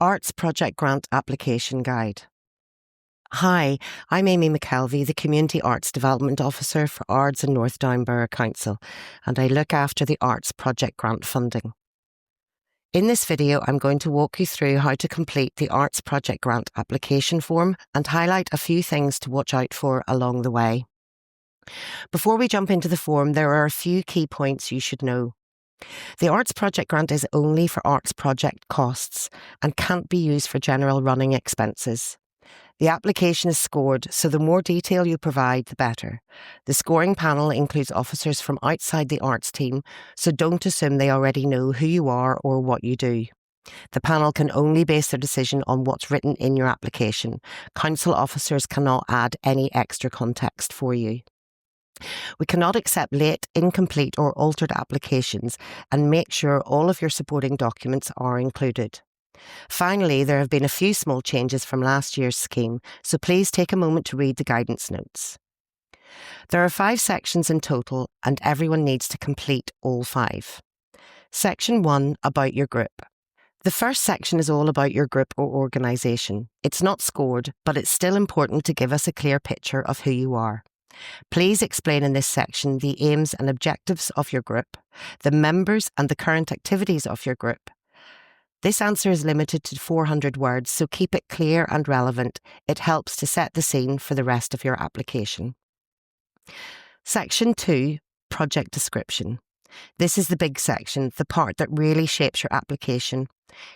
Arts Project Grant Application Guide. Hi, I'm Amy McKelvey, the Community Arts Development Officer for Ards and North Down Borough Council, and I look after the Arts Project Grant funding. In this video, I'm going to walk you through how to complete the Arts Project Grant application form and highlight a few things to watch out for along the way. Before we jump into the form, there are a few key points you should know. The Arts Project Grant is only for arts project costs and can't be used for general running expenses. The application is scored, so the more detail you provide, the better. The scoring panel includes officers from outside the arts team, so don't assume they already know who you are or what you do. The panel can only base their decision on what's written in your application. Council officers cannot add any extra context for you. We cannot accept late, incomplete or altered applications, and make sure all of your supporting documents are included. Finally, there have been a few small changes from last year's scheme, so please take a moment to read the guidance notes. There are 5 sections in total, and everyone needs to complete all 5. Section 1, about your group. The first section is all about your group or organisation. It's not scored, but it's still important to give us a clear picture of who you are. Please explain in this section the aims and objectives of your group, the members and the current activities of your group. This answer is limited to 400 words, so keep it clear and relevant. It helps to set the scene for the rest of your application. Section 2, project description. This is the big section, the part that really shapes your application.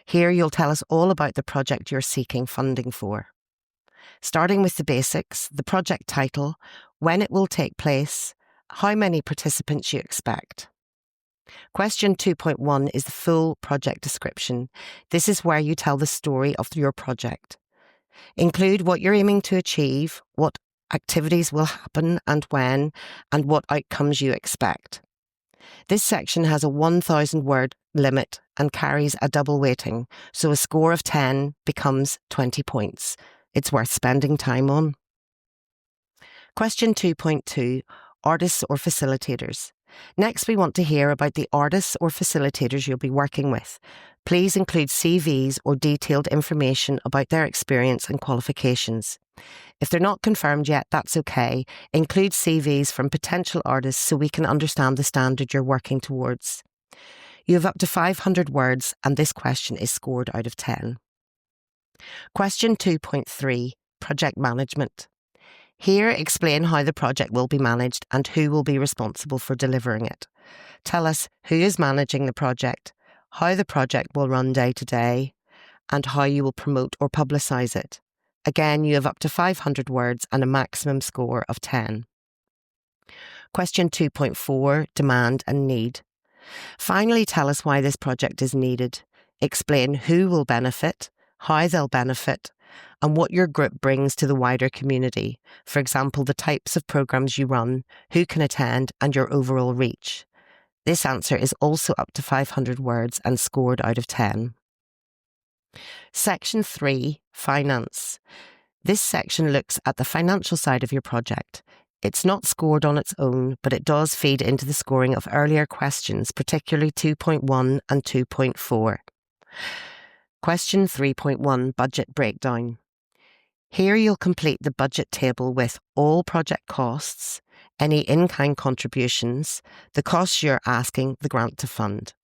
Here you'll tell us all about the project you're seeking funding for. Starting with the basics, the project title, when it will take place, how many participants you expect. Question 2.1 is the full project description. This is where you tell the story of your project. Include what you're aiming to achieve, what activities will happen and when, and what outcomes you expect. This section has a 1,000 word limit and carries a double weighting, so a score of 10 becomes 20 points. It's worth spending time on. Question 2.2, artists or facilitators. Next, we want to hear about the artists or facilitators you'll be working with. Please include CVs or detailed information about their experience and qualifications. If they're not confirmed yet, that's okay. Include CVs from potential artists so we can understand the standard you're working towards. You have up to 500 words, and this question is scored out of 10. Question 2.3, project management. Here, explain how the project will be managed and who will be responsible for delivering it. Tell us who is managing the project, how the project will run day to day, and how you will promote or publicise it. Again, you have up to 500 words and a maximum score of 10. Question 2.4, demand and need. Finally, tell us why this project is needed. Explain who will benefit, how they'll benefit, and what your group brings to the wider community. For example, the types of programmes you run, who can attend, and your overall reach. This answer is also up to 500 words and scored out of 10. Section 3, finance. This section looks at the financial side of your project. It's not scored on its own, but it does feed into the scoring of earlier questions, particularly 2.1 and 2.4. Question 3.1, budget breakdown. Here you'll complete the budget table with all project costs, any in-kind contributions, the costs you're asking the grant to fund.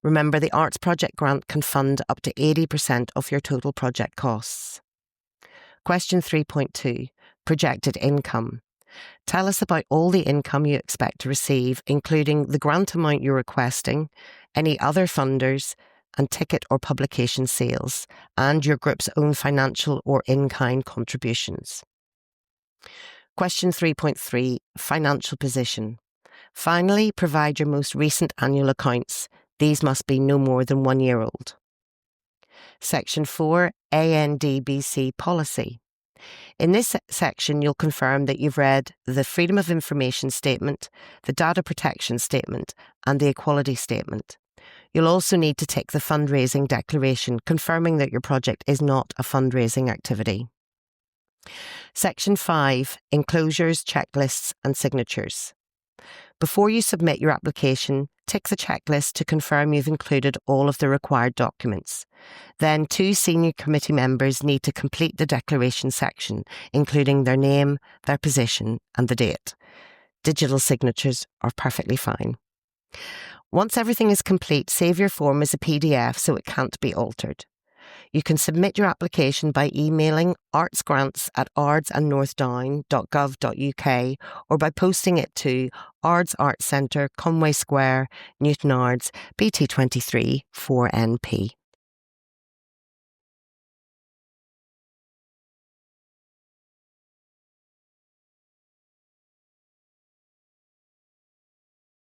Remember, the Arts Project Grant can fund up to 80% of your total project costs. Question 3.2, projected income. Tell us about all the income you expect to receive, including the grant amount you're requesting, any other funders, and ticket or publication sales, and your group's own financial or in-kind contributions. Question 3.3, financial position. Finally, provide your most recent annual accounts. These must be no more than 1 year old. Section 4, ANDBC policy. In this section, you'll confirm that you've read the Freedom of Information Statement, the Data Protection Statement, and the Equality Statement. You'll also need to tick the fundraising declaration, confirming that your project is not a fundraising activity. Section 5, enclosures, checklists and signatures. Before you submit your application, tick the checklist to confirm you've included all of the required documents. Then 2 senior committee members need to complete the declaration section, including their name, their position and the date. Digital signatures are perfectly fine. Once everything is complete, save your form as a PDF so it can't be altered. You can submit your application by emailing artsgrants@ardsandnorthdown.gov.uk or by posting it to Ards Arts Centre, Conway Square, Newton Ards, BT23 4NP.